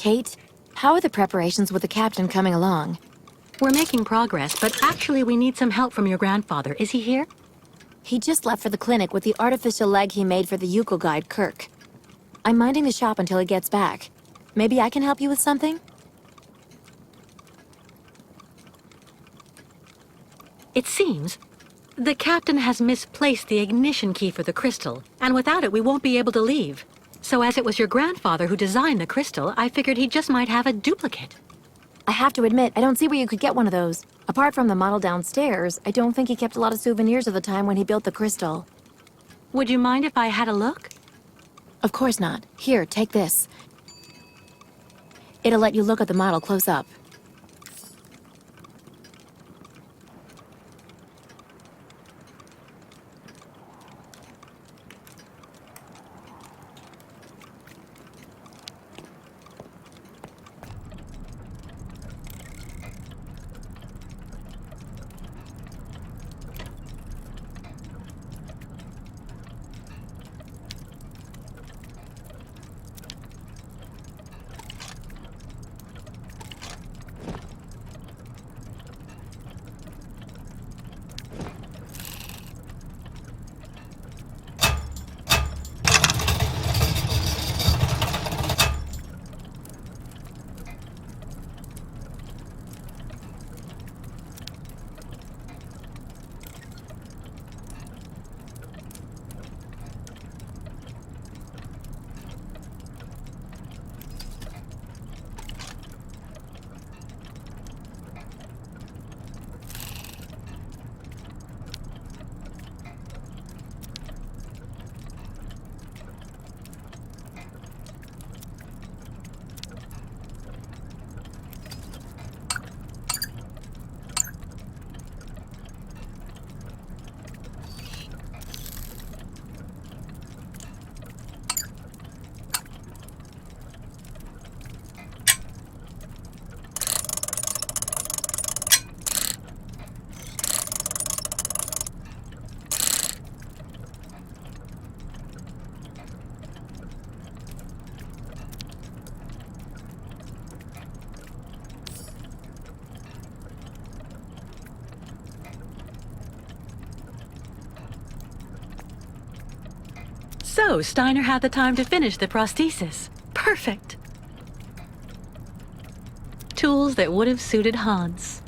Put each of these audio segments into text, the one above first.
Kate, how are the preparations with the captain coming along? We're making progress, but actually we need some help from your grandfather. Is he here? He just left for the clinic with the artificial leg he made for the Yuko guide, Kirk. I'm minding the shop until he gets back. Maybe I can help you with something? It seems the captain has misplaced the ignition key for the Krystal, and without it we won't be able to leave. So as it was your grandfather who designed the Krystal, I figured he just might have a duplicate. I have to admit, I don't see where you could get one of those. Apart from the model downstairs, I don't think he kept a lot of souvenirs of the time when he built the Krystal. Would you mind if I had a look? Of course not. Here, take this. It'll let you look at the model close up. So, Steiner had the time to finish the prosthesis. Perfect. Tools that would have suited Hans.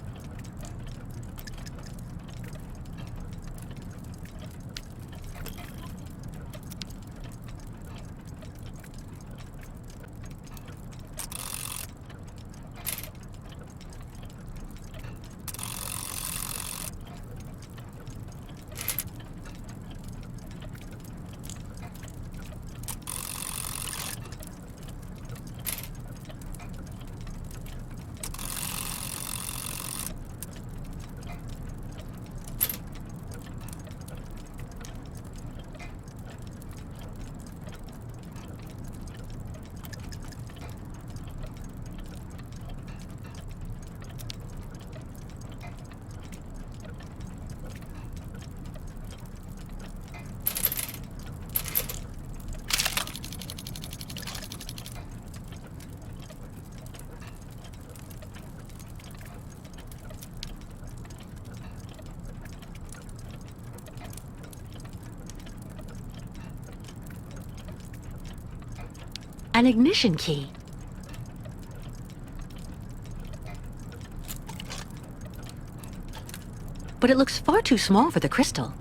An ignition key. But it looks far too small for the Krystal.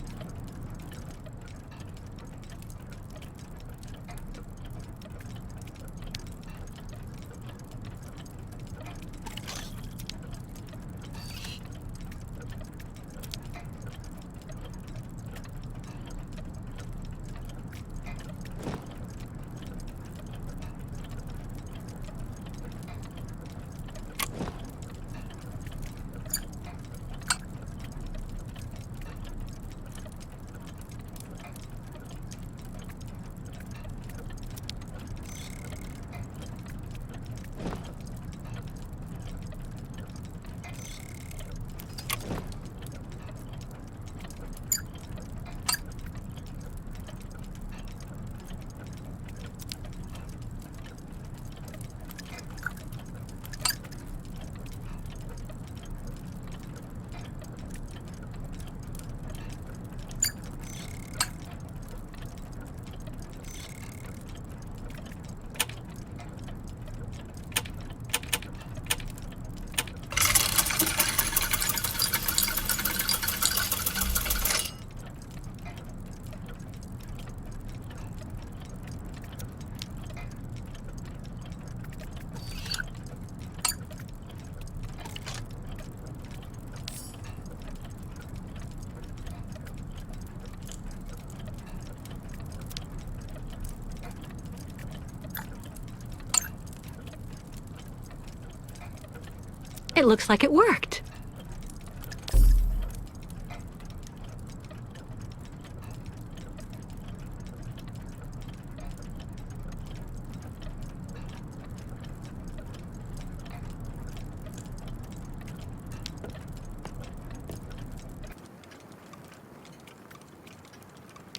It looks like it worked.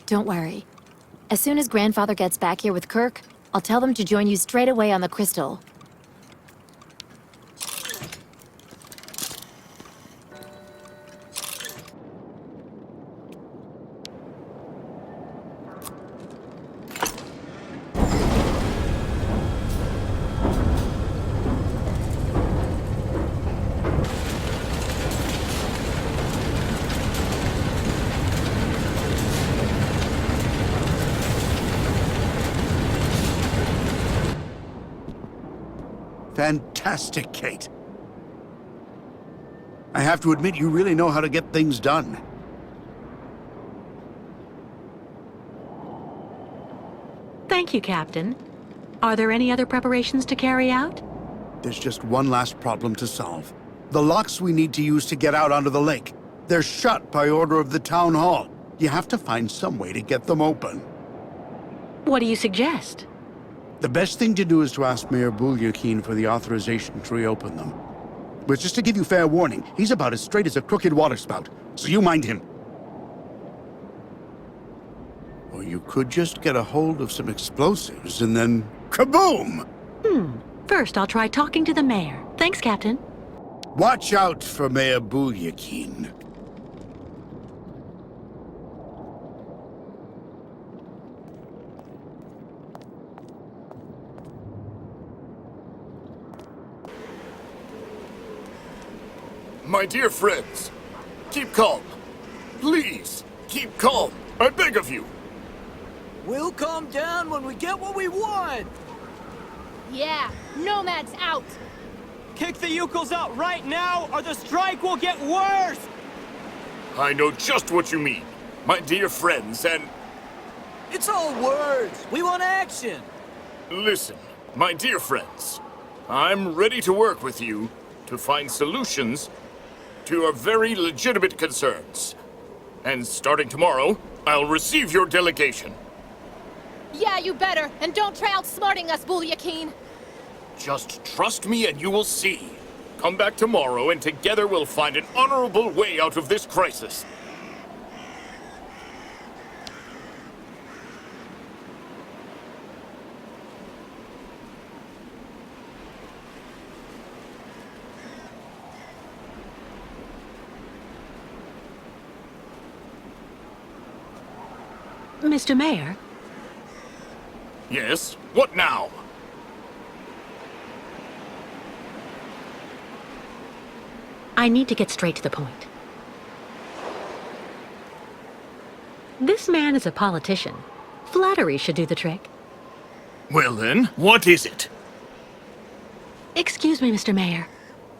Don't worry. As soon as Grandfather gets back here with Kirk, I'll tell them to join you straight away on the Krystal. Fantastic, Kate. I have to admit, you really know how to get things done. Thank you, Captain. Are there any other preparations to carry out? There's just one last problem to solve. The locks we need to use to get out onto the lake. They're shut by order of the town hall. You have to find some way to get them open. What do you suggest? The best thing to do is to ask Mayor Bulyakin for the authorization to reopen them. But just to give you fair warning, he's about as straight as a crooked waterspout, so you mind him. Or you could just get a hold of some explosives and then kaboom! First, I'll try talking to the mayor. Thanks, Captain. Watch out for Mayor Bulyakin. My dear friends, keep calm. Please, keep calm. I beg of you. We'll calm down when we get what we want! Yeah, Nomad's out! Kick the Yukos out right now, or the strike will get worse! I know just what you mean, my dear friends, and It's all words! We want action! listen, my dear friends. I'm ready to work with you to find solutions to your very legitimate concerns. And starting tomorrow, I'll receive your delegation. Yeah, you better, and don't try outsmarting us, Bulyakin! Just trust me and you will see. Come back tomorrow and together we'll find an honorable way out of this crisis. Mr. Mayor? Yes? What now? I need to get straight to the point. This man is a politician. Flattery should do the trick. Well then, what is it? Excuse me, Mr. Mayor.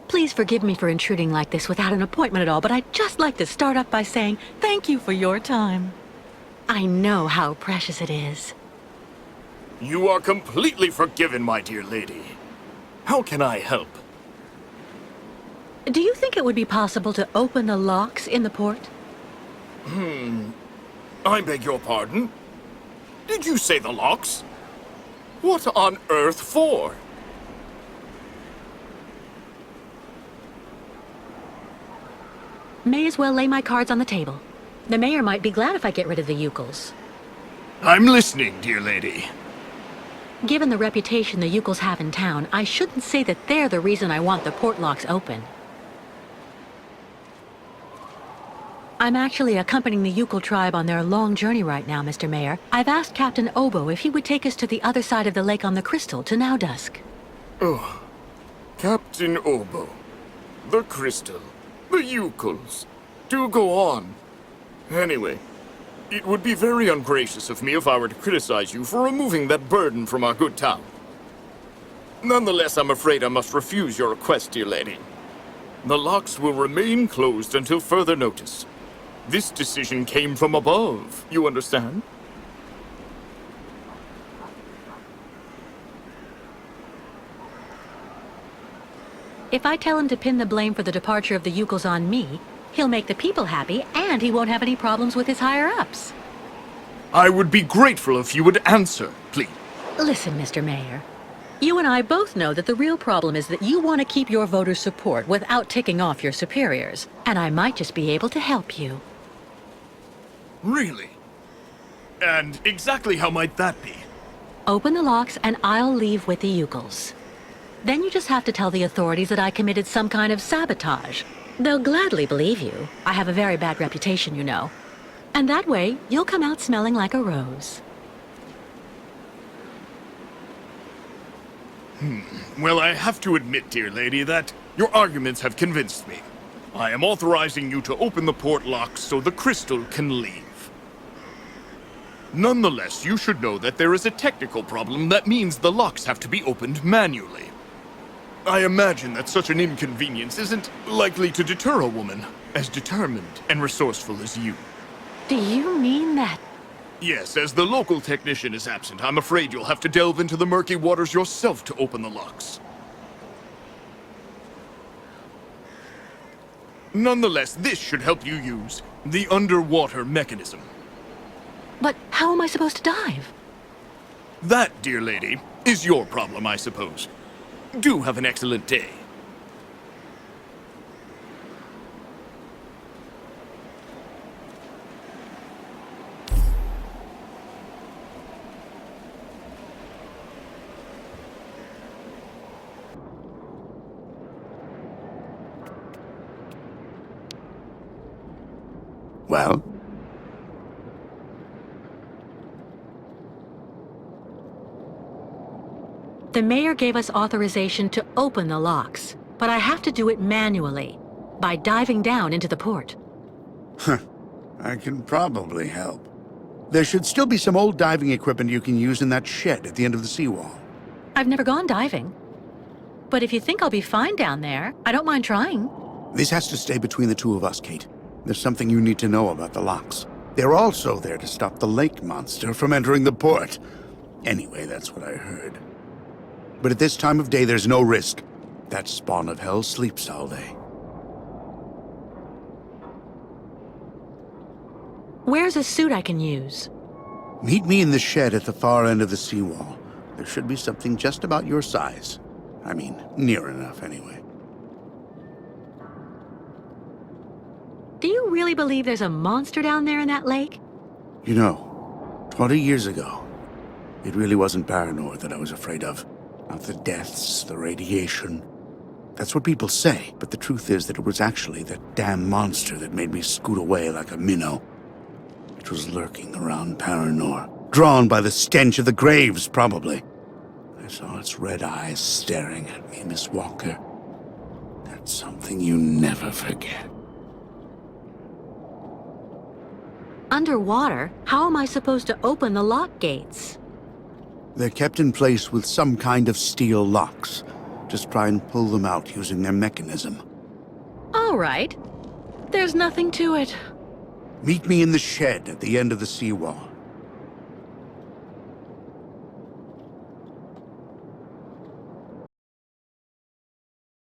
Please forgive me for intruding like this without an appointment at all, but I'd just like to start off by saying thank you for your time. I know how precious it is. You are completely forgiven, my dear lady. How can I help? Do you think it would be possible to open the locks in the port? I beg your pardon? Did you say the locks? What on earth for? May as well lay my cards on the table. The mayor might be glad if I get rid of the Yukos. I'm listening, dear lady. Given the reputation the Yukos have in town, I shouldn't say that they're the reason I want the port locks open. I'm actually accompanying the Yukol tribe on their long journey right now, Mr. Mayor. I've asked Captain Obo if he would take us to the other side of the lake on the Krystal to now dusk. Oh, Captain Obo, the Krystal, the Yukols. Do go on. Anyway, it would be very ungracious of me if I were to criticize you for removing that burden from our good town. Nonetheless, I'm afraid I must refuse your request, dear lady. The locks will remain closed until further notice. This decision came from above, you understand? If I tell him to pin the blame for the departure of the Yukos on me, he'll make the people happy, and he won't have any problems with his higher-ups. I would be grateful if you would answer, please. Listen, Mr. Mayor. You and I both know that the real problem is that you want to keep your voters' support without ticking off your superiors, and I might just be able to help you. Really? And exactly how might that be? Open the locks and I'll leave with the Yukos. Then you just have to tell the authorities that I committed some kind of sabotage. They'll gladly believe you. I have a very bad reputation, you know. And that way, you'll come out smelling like a rose. Well, I have to admit, dear lady, that your arguments have convinced me. I am authorizing you to open the port locks so the Krystal can leave. Nonetheless, you should know that there is a technical problem that means the locks have to be opened manually. I imagine that such an inconvenience isn't likely to deter a woman as determined and resourceful as you. Do you mean that? Yes, as the local technician is absent, I'm afraid you'll have to delve into the murky waters yourself to open the locks. Nonetheless, this should help you use the underwater mechanism. But how am I supposed to dive? That, dear lady, is your problem, I suppose. Do have an excellent day. Well? The mayor gave us authorization to open the locks, but I have to do it manually, by diving down into the port. I can probably help. There should still be some old diving equipment you can use in that shed at the end of the seawall. I've never gone diving. But if you think I'll be fine down there, I don't mind trying. This has to stay between the two of us, Kate. There's something you need to know about the locks. They're also there to stop the lake monster from entering the port. Anyway, that's what I heard. But at this time of day, there's no risk. That spawn of hell sleeps all day. Where's a suit I can use? Meet me in the shed at the far end of the seawall. There should be something just about your size. I mean, near enough, anyway. Do you really believe there's a monster down there in that lake? You know, 20 years ago, it really wasn't Paranor that I was afraid of. Not the deaths, the radiation. That's what people say, but the truth is that it was actually that damn monster that made me scoot away like a minnow. It was lurking around Paranor, drawn by the stench of the graves, probably. I saw its red eyes staring at me, Miss Walker. That's something you never forget. Underwater? How am I supposed to open the lock gates? They're kept in place with some kind of steel locks. Just try and pull them out using their mechanism. All right. There's nothing to it. Meet me in the shed at the end of the seawall.